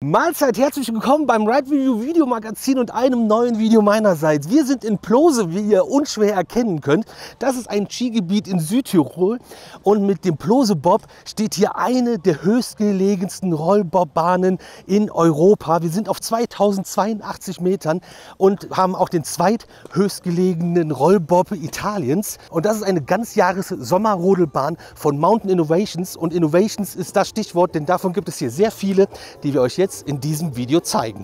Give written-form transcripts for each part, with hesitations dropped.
Mahlzeit, herzlich willkommen beim Ride Review Videomagazin und einem neuen Video meinerseits. Wir sind in Plose, wie ihr unschwer erkennen könnt. Das ist ein Skigebiet in Südtirol und mit dem Plose Bob steht hier eine der höchstgelegensten Rollbobbahnen in Europa. Wir sind auf 2082 Metern und haben auch den zweithöchstgelegenen Rollbob Italiens. Und das ist eine Ganzjahres-Sommerrodelbahn von Mountain Innovations. Und Innovations ist das Stichwort, denn davon gibt es hier sehr viele, die wir euch jetzt in diesem Video zeigen.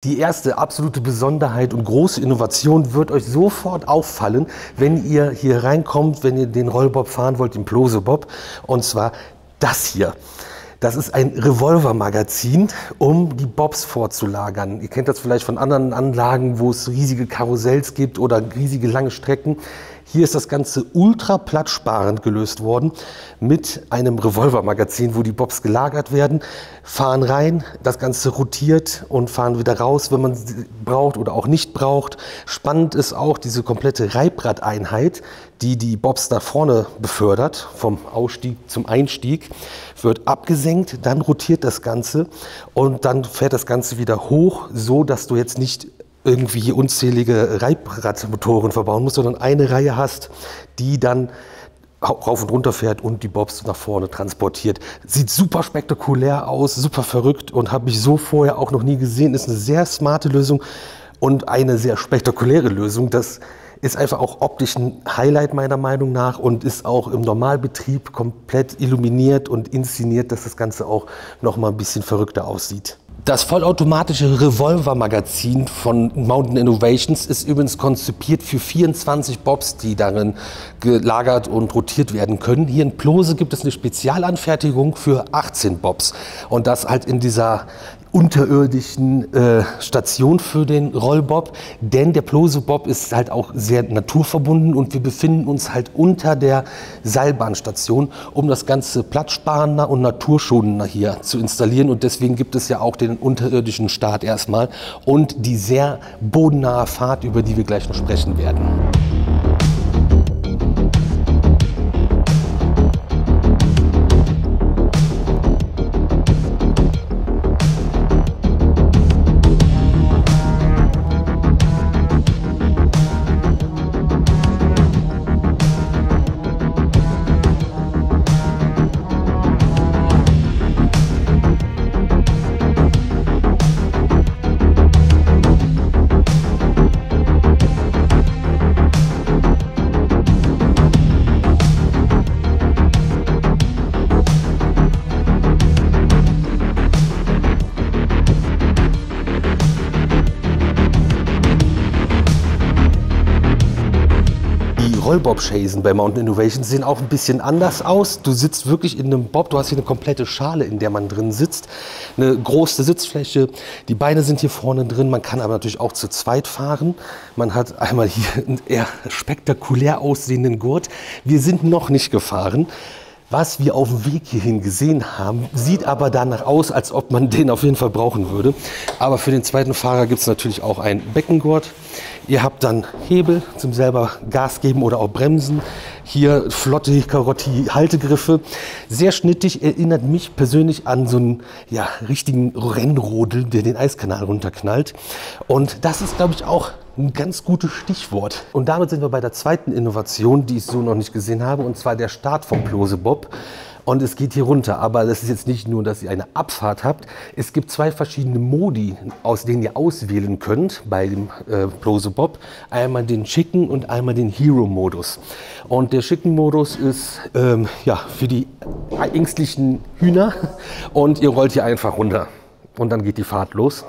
Die erste absolute Besonderheit und große Innovation wird euch sofort auffallen, wenn ihr hier reinkommt, wenn ihr den Rollbob fahren wollt, den Plose Bob. Und zwar das hier. Das ist ein Revolvermagazin, um die Bobs vorzulagern. Ihr kennt das vielleicht von anderen Anlagen, wo es riesige Karussells gibt oder riesige lange Strecken. Hier ist das Ganze ultra platzsparend gelöst worden mit einem Revolvermagazin, wo die Bobs gelagert werden, fahren rein, das Ganze rotiert und fahren wieder raus, wenn man sie braucht oder auch nicht braucht. Spannend ist auch diese komplette Reibrad-Einheit, die die Bobs nach vorne befördert, vom Ausstieg zum Einstieg, wird abgesenkt, dann rotiert das Ganze und dann fährt das Ganze wieder hoch, so dass du jetzt nicht irgendwie hier unzählige Reibradmotoren verbauen musst, sondern eine Reihe hast, die dann rauf und runter fährt und die Bobs nach vorne transportiert. Sieht super spektakulär aus, super verrückt und habe ich so vorher auch noch nie gesehen. Ist eine sehr smarte Lösung und eine sehr spektakuläre Lösung. Das ist einfach auch optisch ein Highlight meiner Meinung nach und ist auch im Normalbetrieb komplett illuminiert und inszeniert, dass das Ganze auch noch mal ein bisschen verrückter aussieht. Das vollautomatische Revolver-Magazin von Mountain Innovations ist übrigens konzipiert für 24 Bobs, die darin gelagert und rotiert werden können. Hier in Plose gibt es eine Spezialanfertigung für 18 Bobs und das halt in dieser unterirdischen Station für den Rollbob, denn der Plose Bob ist halt auch sehr naturverbunden und wir befinden uns halt unter der Seilbahnstation, um das Ganze platzsparender und naturschonender hier zu installieren und deswegen gibt es ja auch den unterirdischen Start erstmal und die sehr bodennahe Fahrt, über die wir gleich noch sprechen werden. Rollbob-Chasen bei Mountain Innovations sehen auch ein bisschen anders aus. Du sitzt wirklich in einem Bob, du hast hier eine komplette Schale, in der man drin sitzt. Eine große Sitzfläche, die Beine sind hier vorne drin, man kann aber natürlich auch zu zweit fahren. Man hat einmal hier einen eher spektakulär aussehenden Gurt. Wir sind noch nicht gefahren. Was wir auf dem Weg hierhin gesehen haben, sieht aber danach aus, als ob man den auf jeden Fall brauchen würde. Aber für den zweiten Fahrer gibt es natürlich auch einen Beckengurt. Ihr habt dann Hebel zum selber Gas geben oder auch bremsen. Hier flotte Karotti-Haltegriffe. Sehr schnittig, erinnert mich persönlich an so einen richtigen Rennrodel, der den Eiskanal runterknallt. Und das ist, glaube ich, auch ein ganz gutes Stichwort. Und damit sind wir bei der zweiten Innovation, die ich so noch nicht gesehen habe, und zwar der Start vom Plose Bob. Und es geht hier runter, aber das ist jetzt nicht nur, dass ihr eine Abfahrt habt. Es gibt zwei verschiedene Modi, aus denen ihr auswählen könnt bei dem Plose Bob. Einmal den schicken und einmal den Hero-Modus. Und der schicken Modus ist für die ängstlichen Hühner und ihr rollt hier einfach runter. Und dann geht die Fahrt los.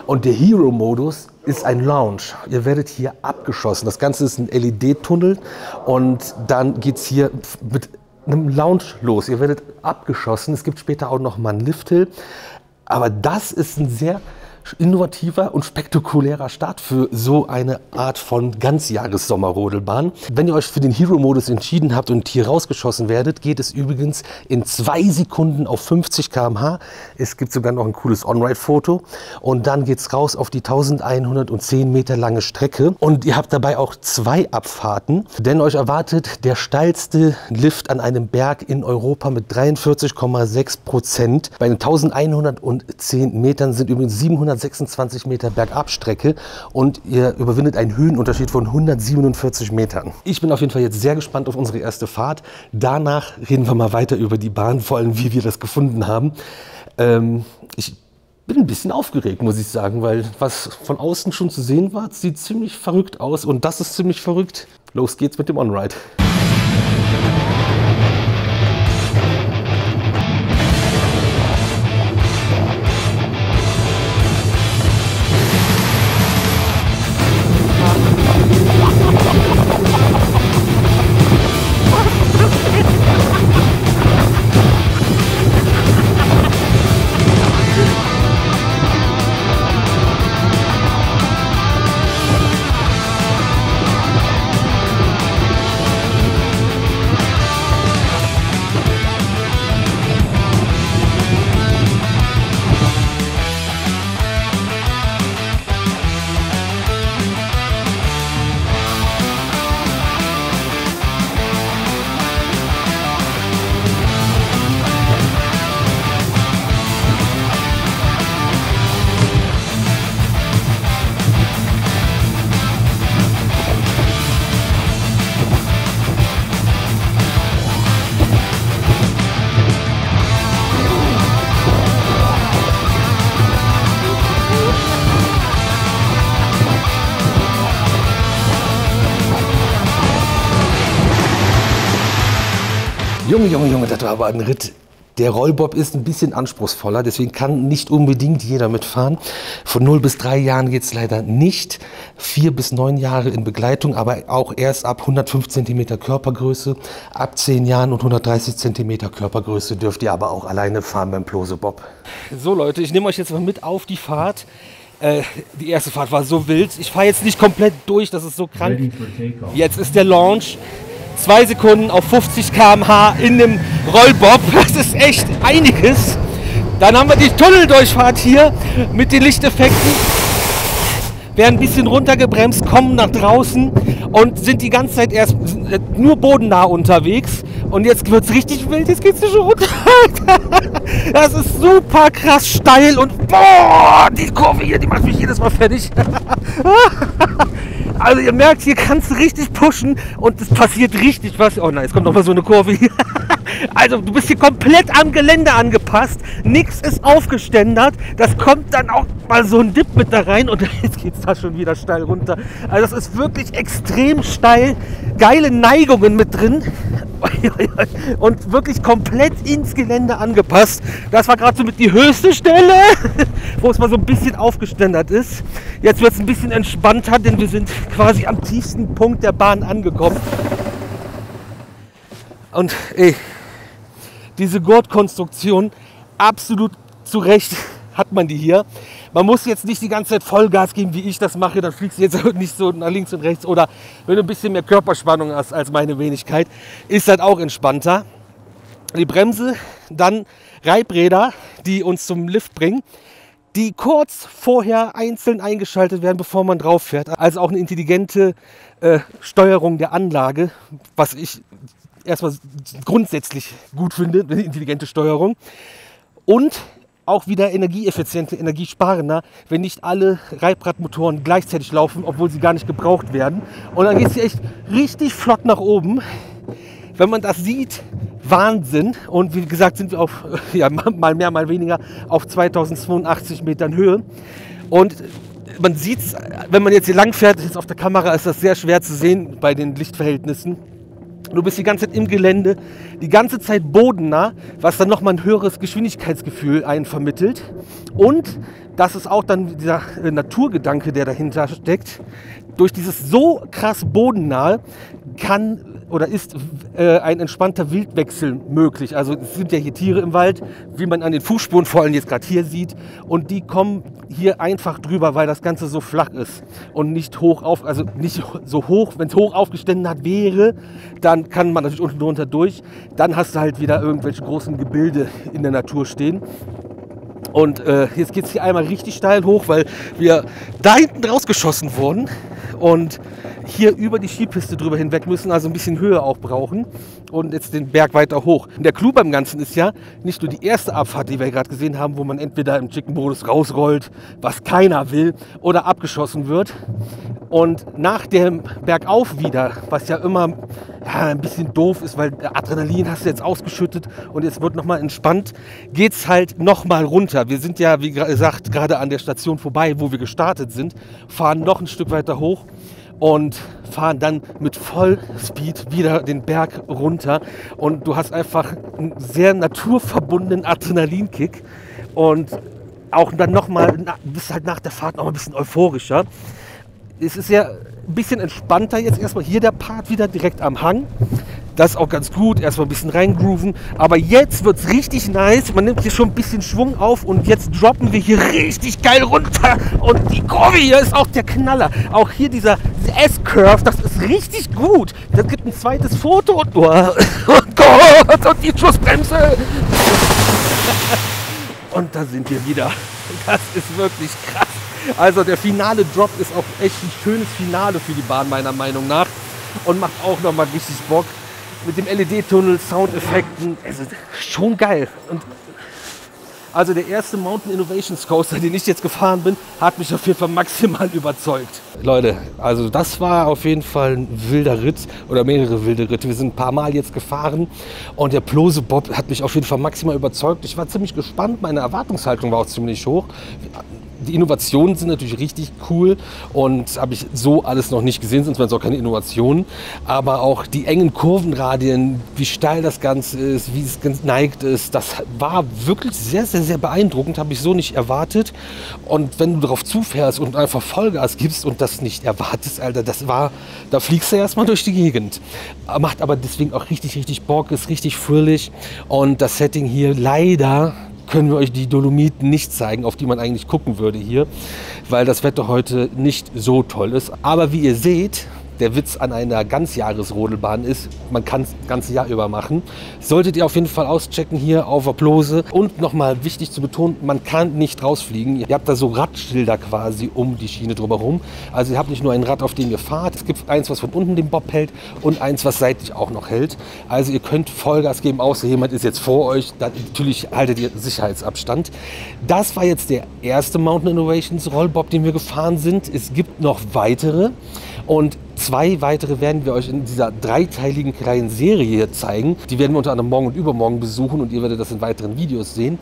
Und der Hero-Modus ist ein Lounge. Ihr werdet hier abgeschossen. Das Ganze ist ein LED-Tunnel und dann geht es hier mit einem Lounge los. Ihr werdet abgeschossen. Es gibt später auch noch mal einen Lifthill. Aber das ist ein sehr innovativer und spektakulärer Start für so eine Art von Ganzjahres-Sommerrodelbahn. Wenn ihr euch für den Hero-Modus entschieden habt und hier rausgeschossen werdet, geht es übrigens in 2 Sekunden auf 50 km/h. Es gibt sogar noch ein cooles On-Ride-Foto und dann geht es raus auf die 1110 Meter lange Strecke und ihr habt dabei auch 2 Abfahrten, denn euch erwartet der steilste Lift an einem Berg in Europa mit 43,6%. Bei den 1110 Metern sind übrigens 726 Meter Bergabstrecke und ihr überwindet einen Höhenunterschied von 147 Metern. Ich bin auf jeden Fall jetzt sehr gespannt auf unsere erste Fahrt. Danach reden wir mal weiter über die Bahn, vor allem wie wir das gefunden haben. Ich bin ein bisschen aufgeregt, muss ich sagen, weil was von außen schon zu sehen war, sieht ziemlich verrückt aus und das ist ziemlich verrückt. Los geht's mit dem On-Ride. Junge, das war aber ein Ritt. Der Rollbob ist ein bisschen anspruchsvoller, deswegen kann nicht unbedingt jeder mitfahren. Von 0 bis 3 Jahren geht es leider nicht. 4 bis 9 Jahre in Begleitung, aber auch erst ab 105 cm Körpergröße. Ab 10 Jahren und 130 cm Körpergröße dürft ihr aber auch alleine fahren beim Plosebob. So Leute, ich nehme euch jetzt mal mit auf die Fahrt. Die erste Fahrt war so wild. Ich fahre jetzt nicht komplett durch, das ist so krank. Jetzt ist der Launch. 2 Sekunden auf 50 km/h in dem Rollbob. Das ist echt einiges. Dann haben wir die Tunneldurchfahrt hier mit den Lichteffekten. Werden ein bisschen runtergebremst, kommen nach draußen und sind die ganze Zeit erst nur bodennah unterwegs. Und jetzt wird es richtig wild, jetzt geht es schon runter. Das ist super krass steil und boah, die Kurve hier, die macht mich jedes Mal fertig. Also ihr merkt, hier kannst du richtig pushen und es passiert richtig was. Oh nein, jetzt kommt noch mal so eine Kurve hier. Also du bist hier komplett am Gelände angepasst, nichts ist aufgeständert. Das kommt dann auch mal so ein Dip mit da rein und jetzt geht es da schon wieder steil runter. Also das ist wirklich extrem steil, geile Neigungen mit drin und wirklich komplett ins Gelände angepasst. Das war gerade so mit die höchste Stelle, wo es mal so ein bisschen aufgeständert ist. Jetzt wird es ein bisschen entspannter, denn wir sind quasi am tiefsten Punkt der Bahn angekommen. Und diese Gurtkonstruktion, absolut zu Recht hat man die hier. Man muss jetzt nicht die ganze Zeit Vollgas geben, wie ich das mache, dann fliegst du jetzt nicht so nach links und rechts. Oder wenn du ein bisschen mehr Körperspannung hast als meine Wenigkeit, ist das auch entspannter. Die Bremse, dann Reibräder, die uns zum Lift bringen, die kurz vorher einzeln eingeschaltet werden, bevor man drauf fährt. Also auch eine intelligente Steuerung der Anlage, was ich erstmal grundsätzlich gut finde, eine intelligente Steuerung. Und auch wieder energieeffizienter, energiesparender, wenn nicht alle Reibradmotoren gleichzeitig laufen, obwohl sie gar nicht gebraucht werden. Und dann geht es hier echt richtig flott nach oben. Wenn man das sieht, Wahnsinn. Und wie gesagt, sind wir auf, ja, mal mehr, mal weniger, auf 2082 Metern Höhe. Und man sieht es, wenn man jetzt hier lang fährt, jetzt auf der Kamera ist das sehr schwer zu sehen bei den Lichtverhältnissen. Du bist die ganze Zeit im Gelände, die ganze Zeit bodennah, was dann nochmal ein höheres Geschwindigkeitsgefühl vermittelt. Und das ist auch dann dieser Naturgedanke, der dahinter steckt. durch dieses so krass bodennahe kann oder ist ein entspannter Wildwechsel möglich. Also es sind ja hier Tiere im Wald, wie man an den Fußspuren vor allem jetzt gerade hier sieht. Und die kommen hier einfach drüber, weil das Ganze so flach ist und nicht hoch auf, also nicht so hoch. Wenn es hoch aufgestanden hat wäre, dann kann man natürlich unten drunter durch. Dann hast du halt wieder irgendwelche großen Gebilde in der Natur stehen. Und jetzt geht es hier einmal richtig steil hoch, weil wir da hinten rausgeschossen wurden und hier über die Skipiste drüber hinweg müssen, also ein bisschen Höhe auch brauchen und jetzt den Berg weiter hoch. Und der Clou beim Ganzen ist ja nicht nur die erste Abfahrt, die wir gerade gesehen haben, wo man entweder im Chicken-Modus rausrollt, was keiner will, oder abgeschossen wird. Und nach dem Bergauf wieder, was ja immer ein bisschen doof ist, weil Adrenalin hast du jetzt ausgeschüttet und jetzt wird nochmal entspannt, geht es halt nochmal runter. Wir sind ja, wie gesagt, gerade an der Station vorbei, wo wir gestartet sind, fahren noch ein Stück weiter hoch und fahren dann mit Vollspeed wieder den Berg runter. Und du hast einfach einen sehr naturverbundenen Adrenalinkick und auch dann nochmal, bist halt nach der Fahrt noch ein bisschen euphorischer. Es ist ja ein bisschen entspannter jetzt erstmal hier der Part wieder direkt am Hang. Das ist auch ganz gut, erstmal ein bisschen reingrooven. Aber jetzt wird es richtig nice. Man nimmt hier schon ein bisschen Schwung auf und jetzt droppen wir hier richtig geil runter. Und die Kurve hier ist auch der Knaller. Auch hier dieser S-Curve, das ist richtig gut. Das gibt ein zweites Foto und oh Gott, und die Schussbremse. Und da sind wir wieder. Das ist wirklich krass. Also der finale Drop ist auch echt ein schönes Finale für die Bahn meiner Meinung nach und macht auch nochmal richtig Bock mit dem LED-Tunnel, Soundeffekten. Es ist schon geil. Und also der erste Mountain Innovations Coaster, den ich jetzt gefahren bin, hat mich auf jeden Fall maximal überzeugt. Leute, also das war auf jeden Fall ein wilder Ritt oder mehrere wilde Ritte. Wir sind ein paar Mal jetzt gefahren und der Plose Bob hat mich auf jeden Fall maximal überzeugt. Ich war ziemlich gespannt, meine Erwartungshaltung war auch ziemlich hoch. Die Innovationen sind natürlich richtig cool und habe ich so alles noch nicht gesehen, sonst wären es auch keine Innovationen. Aber auch die engen Kurvenradien, wie steil das Ganze ist, wie es geneigt ist, das war wirklich sehr, sehr, sehr beeindruckend, habe ich so nicht erwartet. Und wenn du darauf zufährst und einfach Vollgas gibst und das nicht erwartest, Alter, da fliegst du erstmal durch die Gegend. Macht aber deswegen auch richtig, richtig Bock, ist richtig fröhlich und das Setting hier leider können wir euch die Dolomiten nicht zeigen, auf die man eigentlich gucken würde hier, weil das Wetter heute nicht so toll ist. Aber wie ihr seht, der Witz an einer Ganzjahresrodelbahn ist, man kann es das ganze Jahr über machen. Solltet ihr auf jeden Fall auschecken hier auf der Plose. Und nochmal wichtig zu betonen, man kann nicht rausfliegen. Ihr habt da so Radschilder quasi um die Schiene drumherum. Also ihr habt nicht nur ein Rad, auf dem ihr fahrt. Es gibt eins, was von unten den Bob hält und eins, was seitlich auch noch hält. Also ihr könnt Vollgas geben, außer jemand ist jetzt vor euch. Dann natürlich haltet ihr Sicherheitsabstand. Das war jetzt der erste Mountain Innovations Rollbob, den wir gefahren sind. Es gibt noch weitere. Und 2 weitere werden wir euch in dieser dreiteiligen kleinen Serie hier zeigen. Die werden wir unter anderem morgen und übermorgen besuchen und ihr werdet das in weiteren Videos sehen.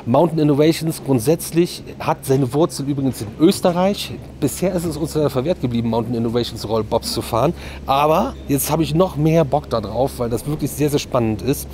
Mountain Innovations grundsätzlich hat seine Wurzel übrigens in Österreich. Bisher ist es uns verwehrt geblieben, Mountain Innovations Rollbobs zu fahren. Aber jetzt habe ich noch mehr Bock darauf, weil das wirklich sehr, sehr spannend ist.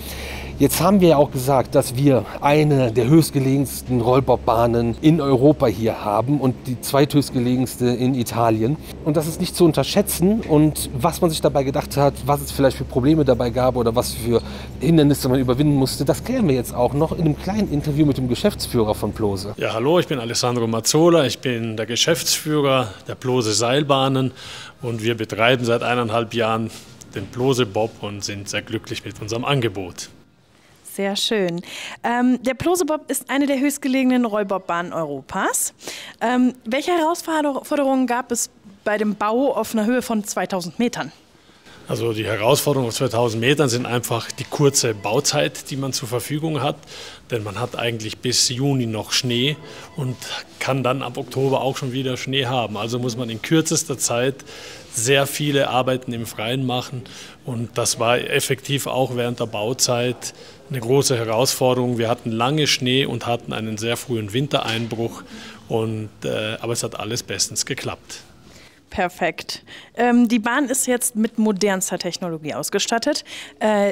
Jetzt haben wir ja auch gesagt, dass wir eine der höchstgelegensten Rollbobbahnen in Europa hier haben und die zweithöchstgelegenste in Italien. Und das ist nicht zu unterschätzen. Und was man sich dabei gedacht hat, was es vielleicht für Probleme dabei gab oder was für Hindernisse man überwinden musste, das klären wir jetzt auch noch in einem kleinen Interview mit dem Geschäftsführer von Plose. Ja, hallo, ich bin Alessandro Mazzola, ich bin der Geschäftsführer der Plose Seilbahnen und wir betreiben seit 1,5 Jahren den Plose Bob und sind sehr glücklich mit unserem Angebot. Sehr schön. Der Plose Bob ist eine der höchstgelegenen Rollbobbahnen Europas. Welche Herausforderungen gab es bei dem Bau auf einer Höhe von 2000 Metern? Also die Herausforderungen auf 2000 Metern sind einfach die kurze Bauzeit, die man zur Verfügung hat. Denn man hat eigentlich bis Juni noch Schnee und kann dann ab Oktober auch schon wieder Schnee haben. Also muss man in kürzester Zeit sehr viele Arbeiten im Freien machen. Und das war effektiv auch während der Bauzeit eine große Herausforderung. Wir hatten lange Schnee und hatten einen sehr frühen Wintereinbruch. Aber es hat alles bestens geklappt. Perfekt. Die Bahn ist jetzt mit modernster Technologie ausgestattet.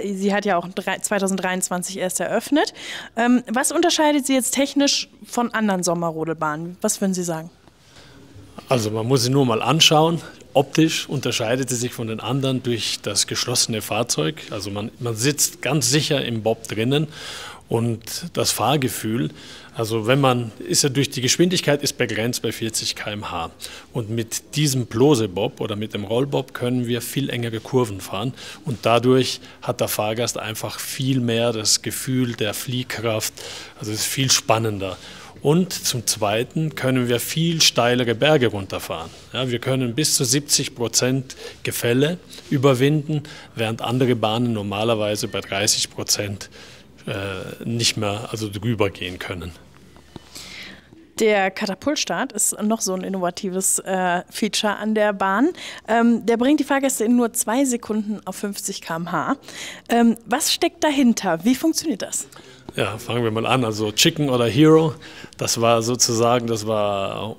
Sie hat ja auch 2023 erst eröffnet. Was unterscheidet sie jetzt technisch von anderen Sommerrodelbahnen? Was würden Sie sagen? Also man muss sie nur mal anschauen. Optisch unterscheidet sie sich von den anderen durch das geschlossene Fahrzeug. Also man sitzt ganz sicher im Bob drinnen und das Fahrgefühl, also durch die Geschwindigkeit ist begrenzt bei 40 km/h. Und mit diesem Plose-Bob oder mit dem Rollbob können wir viel engere Kurven fahren und dadurch hat der Fahrgast einfach viel mehr das Gefühl der Fliehkraft, also es ist viel spannender. Und zum Zweiten können wir viel steilere Berge runterfahren. Ja, wir können bis zu 70% Gefälle überwinden, während andere Bahnen normalerweise bei 30% nicht mehr drüber gehen können. Der Katapultstart ist noch so ein innovatives Feature an der Bahn. Der bringt die Fahrgäste in nur 2 Sekunden auf 50 km/h. Was steckt dahinter? Wie funktioniert das? Ja, fangen wir mal an. Also Chicken oder Hero, das war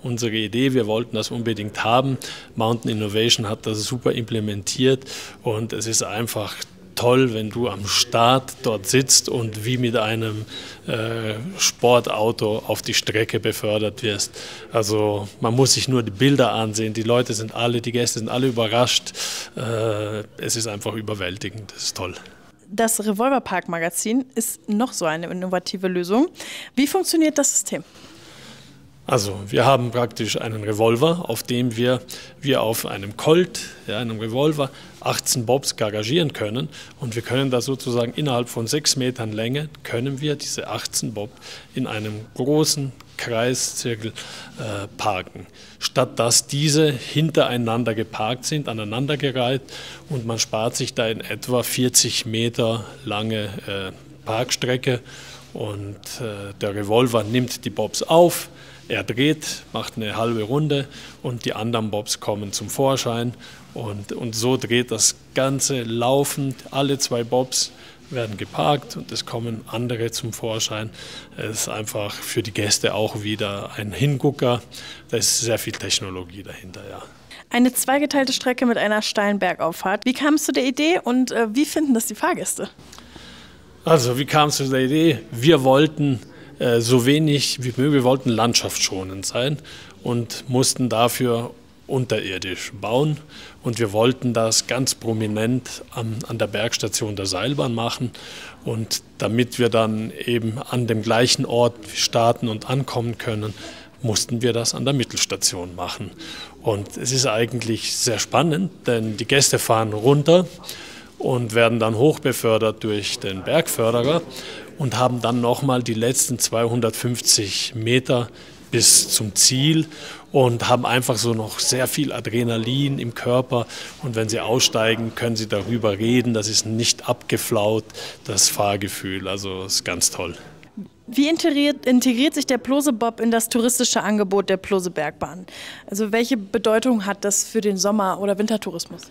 unsere Idee. Wir wollten das unbedingt haben. Mountain Innovation hat das super implementiert und es ist einfach toll, wenn du am Start dort sitzt und wie mit einem Sportauto auf die Strecke befördert wirst. Also man muss sich nur die Bilder ansehen, die Gäste sind alle überrascht. Es ist einfach überwältigend, das ist toll. Das Revolverpark-Magazin ist noch so eine innovative Lösung. Wie funktioniert das System? Also wir haben praktisch einen Revolver, auf dem wir auf einem Colt, einem Revolver, 18 Bobs garagieren können und wir können da sozusagen innerhalb von 6 Metern Länge, können wir diese 18 Bob in einem großen Kreiszirkel parken. Statt dass diese hintereinander geparkt sind, aneinandergereiht und man spart sich da in etwa 40 Meter lange Parkstrecke und der Revolver nimmt die Bobs auf. Er dreht, macht eine halbe Runde und die anderen Bobs kommen zum Vorschein und so dreht das Ganze laufend. Alle 2 Bobs werden geparkt und es kommen andere zum Vorschein. Es ist einfach für die Gäste auch wieder ein Hingucker. Da ist sehr viel Technologie dahinter, ja. Eine zweigeteilte Strecke mit einer steilen Bergauffahrt. Wie kam es zu der Idee und wie finden das die Fahrgäste? Also, wie kam es zu der Idee? Wir wollten so wenig wie möglich, wir wollten landschaftsschonend sein und mussten dafür unterirdisch bauen und wir wollten das ganz prominent an der Bergstation der Seilbahn machen und damit wir dann eben an dem gleichen Ort starten und ankommen können, mussten wir das an der Mittelstation machen. Und es ist eigentlich sehr spannend, denn die Gäste fahren runter und werden dann hochbefördert durch den Bergförderer und haben dann nochmal die letzten 250 Meter bis zum Ziel und haben einfach so noch sehr viel Adrenalin im Körper. Und wenn sie aussteigen, können sie darüber reden. Das ist nicht abgeflaut, das Fahrgefühl. Also ist ganz toll. Wie integriert sich der Plose-Bob in das touristische Angebot der Plose-Bergbahn? Also welche Bedeutung hat das für den Sommer- oder Wintertourismus?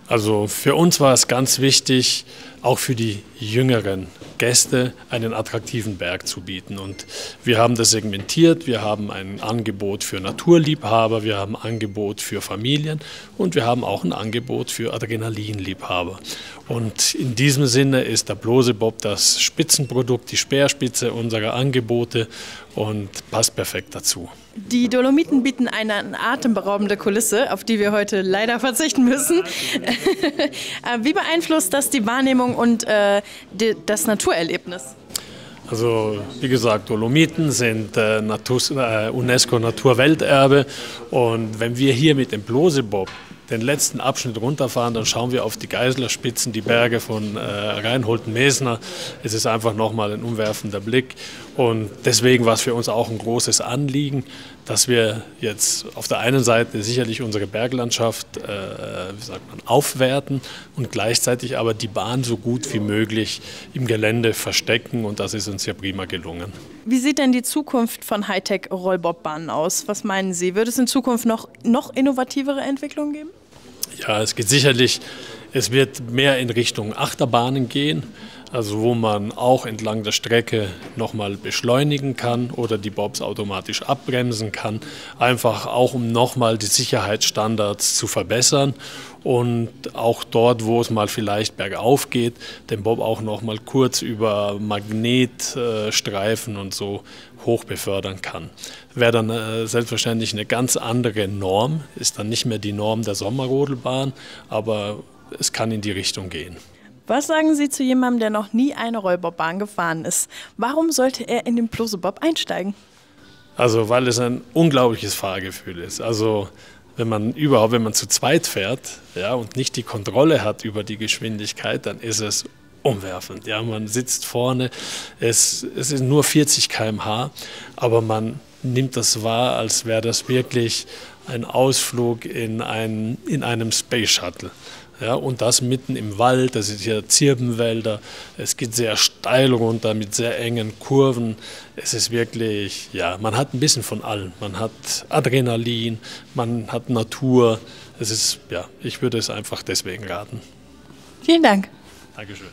Also für uns war es ganz wichtig, auch für die jüngeren Gäste einen attraktiven Berg zu bieten. Und wir haben das segmentiert. Wir haben ein Angebot für Naturliebhaber, wir haben ein Angebot für Familien und wir haben auch ein Angebot für Adrenalinliebhaber. Und in diesem Sinne ist der Plose-Bob das Spitzenprodukt, die Speerspitze unserer Angebote und passt perfekt dazu. Die Dolomiten bieten eine atemberaubende Kulisse, auf die wir heute leider verzichten müssen. Wie beeinflusst das die Wahrnehmung und das Naturerlebnis? Also wie gesagt, Dolomiten sind UNESCO-Naturwelterbe und wenn wir hier mit dem Plose-Bob den letzten Abschnitt runterfahren, dann schauen wir auf die Geißlerspitzen, die Berge von Reinhold-Messner. Es ist einfach nochmal ein umwerfender Blick und deswegen war es für uns auch ein großes Anliegen, dass wir jetzt auf der einen Seite sicherlich unsere Berglandschaft aufwerten und gleichzeitig aber die Bahn so gut wie möglich im Gelände verstecken und das ist uns ja prima gelungen. Wie sieht denn die Zukunft von Hightech-Rollbobbahnen aus? Was meinen Sie? Wird es in Zukunft noch innovativere Entwicklungen geben? Ja, es geht sicherlich, es wird mehr in Richtung Achterbahnen gehen. Also wo man auch entlang der Strecke nochmal beschleunigen kann oder die Bobs automatisch abbremsen kann, einfach auch um nochmal die Sicherheitsstandards zu verbessern und auch dort, wo es mal vielleicht bergauf geht, den Bob auch nochmal kurz über Magnetstreifen und so hoch befördern kann. Wäre dann selbstverständlich eine ganz andere Norm, ist dann nicht mehr die Norm der Sommerrodelbahn, aber es kann in die Richtung gehen. Was sagen Sie zu jemandem, der noch nie eine Rollbobbahn gefahren ist? Warum sollte er in den Plosebob einsteigen? Also weil es ein unglaubliches Fahrgefühl ist. Also wenn man zu zweit fährt, ja, und nicht die Kontrolle hat über die Geschwindigkeit, dann ist es umwerfend. Ja, man sitzt vorne, es ist nur 40 km/h, aber man nimmt das wahr, als wäre das wirklich ein Ausflug in einem Space Shuttle. Ja, und das mitten im Wald, das sind hier Zirbenwälder, es geht sehr steil runter mit sehr engen Kurven. Es ist wirklich, ja, man hat ein bisschen von allem. Man hat Adrenalin, man hat Natur. Es ist, ja, ich würde es einfach deswegen raten. Vielen Dank. Dankeschön.